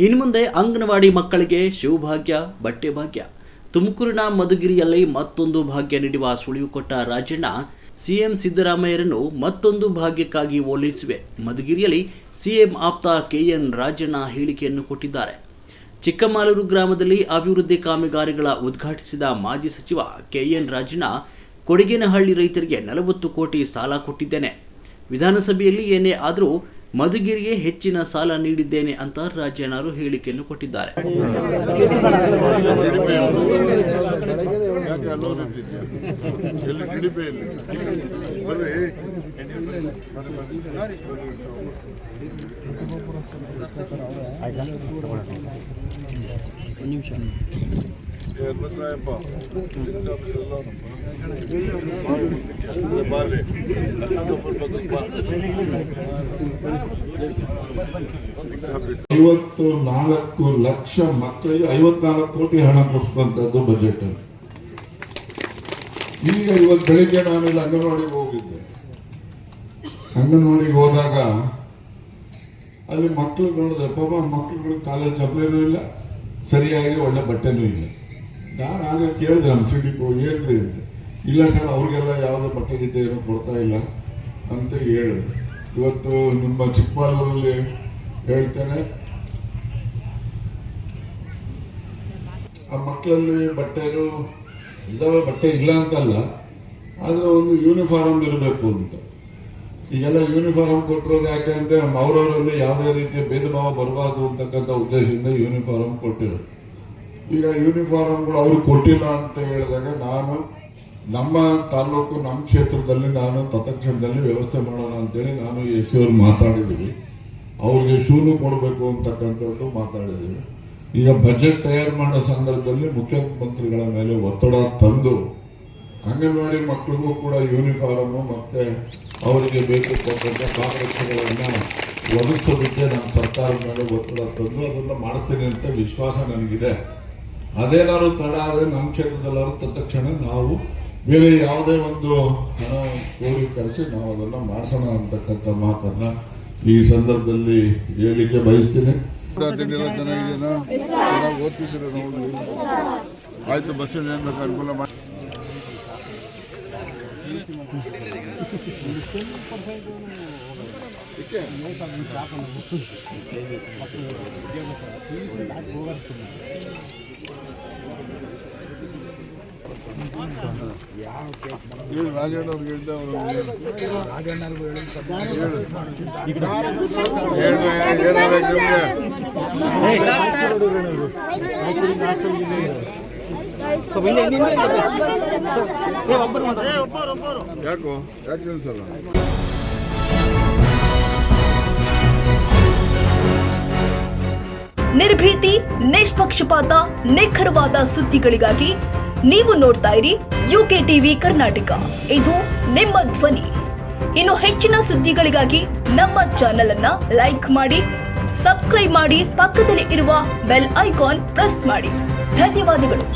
ಇನ್ನು ಮುಂದೆ ಅಂಗನವಾಡಿ ಮಕ್ಕಳಿಗೆ ಶಿವಭಾಗ್ಯ, ಬಟ್ಟೆ ಭಾಗ್ಯ. ತುಮಕೂರಿನ ಮಧುಗಿರಿಯಲ್ಲಿ ಮತ್ತೊಂದು ಭಾಗ್ಯ ನೀಡುವ ಸುಳಿವು ಕೊಟ್ಟ ರಾಜಣ್ಣ ಸಿಎಂ ಸಿದ್ದರಾಮಯ್ಯರನ್ನು ಮತ್ತೊಂದು ಭಾಗ್ಯಕ್ಕಾಗಿ ಓಲೈಸಿವೆ. ಮಧುಗಿರಿಯಲ್ಲಿ ಸಿಎಂ ಆಪ್ತ ಕೆಎನ್ ರಾಜಣ್ಣ ಹೇಳಿಕೆಯನ್ನು ಕೊಟ್ಟಿದ್ದಾರೆ. ಚಿಕ್ಕಮಾಲೂರು ಗ್ರಾಮದಲ್ಲಿ ಅಭಿವೃದ್ಧಿ ಕಾಮಗಾರಿಗಳ ಉದ್ಘಾಟಿಸಿದ ಮಾಜಿ ಸಚಿವ ಕೆಎನ್ ರಾಜಣ್ಣ, ಕೊಡಗೇನಹಳ್ಳಿ ರೈತರಿಗೆ 40 ಕೋಟಿ ಸಾಲ ಕೊಟ್ಟಿದ್ದೇನೆ. ವಿಧಾನಸಭೆಯಲ್ಲಿ ಏನೇ ಆದರೂ ಮಧುಗಿರಿಗೆ ಹೆಚ್ಚಿನ ಸಾಲ ನೀಡಿದ್ದೇನೆ ಅಂತ ರಾಜಣ್ಣರು ಹೇಳಿಕೆಯನ್ನು ಕೊಟ್ಟಿದ್ದಾರೆ. $54 ಲಕ್ಷ ಮಕ್ಕಳಿಗೆ 54 ಕೋಟಿ ಹಣ ಕೊಡಿಸಿದಂಥದ್ದು ಬಜೆಟ್. ಈಗ ಇವತ್ತು ಬೆಳಿಗ್ಗೆ ನಾನು ಇಲ್ಲಿ ಅಂಗನವಾಡಿಗೆ ಹೋಗಿದ್ದೆ. ಅಂಗನವಾಡಿಗೆ ಹೋದಾಗ ಅಲ್ಲಿ ಮಕ್ಕಳು ನೋಡಿದೆ, ಪಾಪ ಮಕ್ಕಳುಗಳು ಕಾಲೇಜ್ ಚಪ್ಪಲಿನೂ ಇಲ್ಲ, ಸರಿಯಾಗಿ ಒಳ್ಳೆ ಬಟ್ಟೆನೂ ಇಲ್ಲ. ನಾನು ಆಗ ಕೇಳಿದೆ ನಮ್ಮ ಸಿಡಿಗೂ, ಏನ್ರಿ ಇಲ್ಲ ಸರ್, ಅವ್ರಿಗೆಲ್ಲ ಯಾವುದೋ ಬಟ್ಟೆ ಗಿಟ್ಟೆ ಏನೂ ಕೊಡ್ತಾ ಇಲ್ಲ ಅಂತ ಹೇಳಿದ್ರು. ಇವತ್ತು ನಿಮ್ಮ ಚಿಕ್ಕಮಾಲೂರಲ್ಲಿ ಹೇಳ್ತೇನೆ, ಆ ಮಕ್ಕಳಲ್ಲಿ ಬಟ್ಟೆಗಳು ಇದಾವೆ, ಬಟ್ಟೆ ಇಲ್ಲ ಅಂತಲ್ಲ, ಆದರೆ ಒಂದು ಯೂನಿಫಾರ್ಮ್ ಇರಬೇಕು ಅಂತ. ಈಗೆಲ್ಲ ಯೂನಿಫಾರ್ಮ್ ಕೊಟ್ಟಿರೋದು ಯಾಕೆ ಅಂತ ಅವರವರಲ್ಲಿ ಯಾವುದೇ ರೀತಿಯ ಭೇದ ಭಾವ ಬರಬಾರ್ದು ಅಂತಕ್ಕಂಥ ಉದ್ದೇಶದಿಂದ ಯೂನಿಫಾರ್ಮ್ ಕೊಟ್ಟಿರೋದು. ಈಗ ಯೂನಿಫಾರ್ಮ್ಗಳು ಅವ್ರಿಗೆ ಕೊಟ್ಟಿಲ್ಲ ಅಂತ ಹೇಳಿದಾಗ ನಾನು ನಮ್ಮ ತಾಲೂಕು, ನಮ್ಮ ಕ್ಷೇತ್ರದಲ್ಲಿ ನಾನು ತತ್ಕ್ಷಣದಲ್ಲಿ ವ್ಯವಸ್ಥೆ ಮಾಡೋಣ ಅಂತೇಳಿ ನಾನು ಎಸ್ ಸಿ ಅವ್ರು ಮಾತಾಡಿದ್ದೀವಿ. ಅವ್ರಿಗೆ ಶೂನು ಕೊಡಬೇಕು ಅಂತಕ್ಕಂಥದ್ದು ಮಾತಾಡಿದ್ದೀವಿ. ಈಗ ಬಜೆಟ್ ತಯಾರು ಮಾಡೋ ಸಂದರ್ಭದಲ್ಲಿ ಮುಖ್ಯಮಂತ್ರಿಗಳ ಮೇಲೆ ಒತ್ತಡ ತಂದು ಅಂಗನವಾಡಿ ಮಕ್ಕಳಿಗೂ ಕೂಡ ಯೂನಿಫಾರ್ಮು ಮತ್ತು ಅವರಿಗೆ ಬೇಕಾದಂಥ ಪಾದರಕ್ಷೆಗಳನ್ನು ಒದಗಿಸೋದಕ್ಕೆ ನಮ್ಮ ಸರ್ಕಾರದ ಮೇಲೆ ಒತ್ತಡ ತಂದು ಅದನ್ನು ಮಾಡಿಸ್ತೀನಿ ಅಂತ ವಿಶ್ವಾಸ ನನಗಿದೆ. ಅದೇನಾದ್ರು ತಡ ಆದರೆ ನಮ್ಮ ಕ್ಷೇತ್ರದಲ್ಲಾದ್ರೂ ತತ್ಕ್ಷಣ ನಾವು ಬೇರೆ ಯಾವುದೇ ಒಂದು ಹಣ ಕ್ರೋಢೀಕರಿಸಿ ನಾವು ಅದನ್ನು ಮಾಡಿಸೋಣ ಅಂತಕ್ಕಂಥ ಮಾತನ್ನು ಈ ಸಂದರ್ಭದಲ್ಲಿ ಹೇಳಲಿಕ್ಕೆ ಬಯಸ್ತೀನಿ. ಚೆನ್ನಾಗಿದೆಯಾ? ಚೆನ್ನಾಗಿ ಓದ್ತಿದ್ದೀರ ನೋಡಿ. ಆಯ್ತು, ಬಸ್ಸಲ್ಲಿ ಏನು ಬೇಕು ಅನುಕೂಲ ಮಾಡಿ. ಹೇಳಿ ರಾಜಣ್ಣ ಅವ್ರಿಗೆ ಹೇಳಿದ್ದೆ, ಅವರು ಯಾಕೋ ಯಾಕೆ ಅನ್ಸಲ್ಲ? ನಿರ್ಭೀತಿ, ನಿಷ್ಪಕ್ಷಪಾತ, ನಿಖರವಾದ ಸುದ್ದಿಗಳಿಗಾಗಿ ನೀವು ನೋಡ್ತಾ ಇರಿ ಯುಕೆ ಟಿವಿ ಕರ್ನಾಟಕ. ಇದು ನಿಮ್ಮ ಧ್ವನಿ. ಇನ್ನು ಹೆಚ್ಚಿನ ಸುದ್ದಿಗಳಿಗಾಗಿ ನಮ್ಮ ಚಾನೆಲ್ ಅನ್ನ ಲೈಕ್ ಮಾಡಿ, ಸಬ್ಸ್ಕ್ರೈಬ್ ಮಾಡಿ, ಪಕ್ಕದಲ್ಲಿ ಇರುವ ಬೆಲ್ ಐಕಾನ್ ಪ್ರೆಸ್ ಮಾಡಿ. ಧನ್ಯವಾದಗಳು.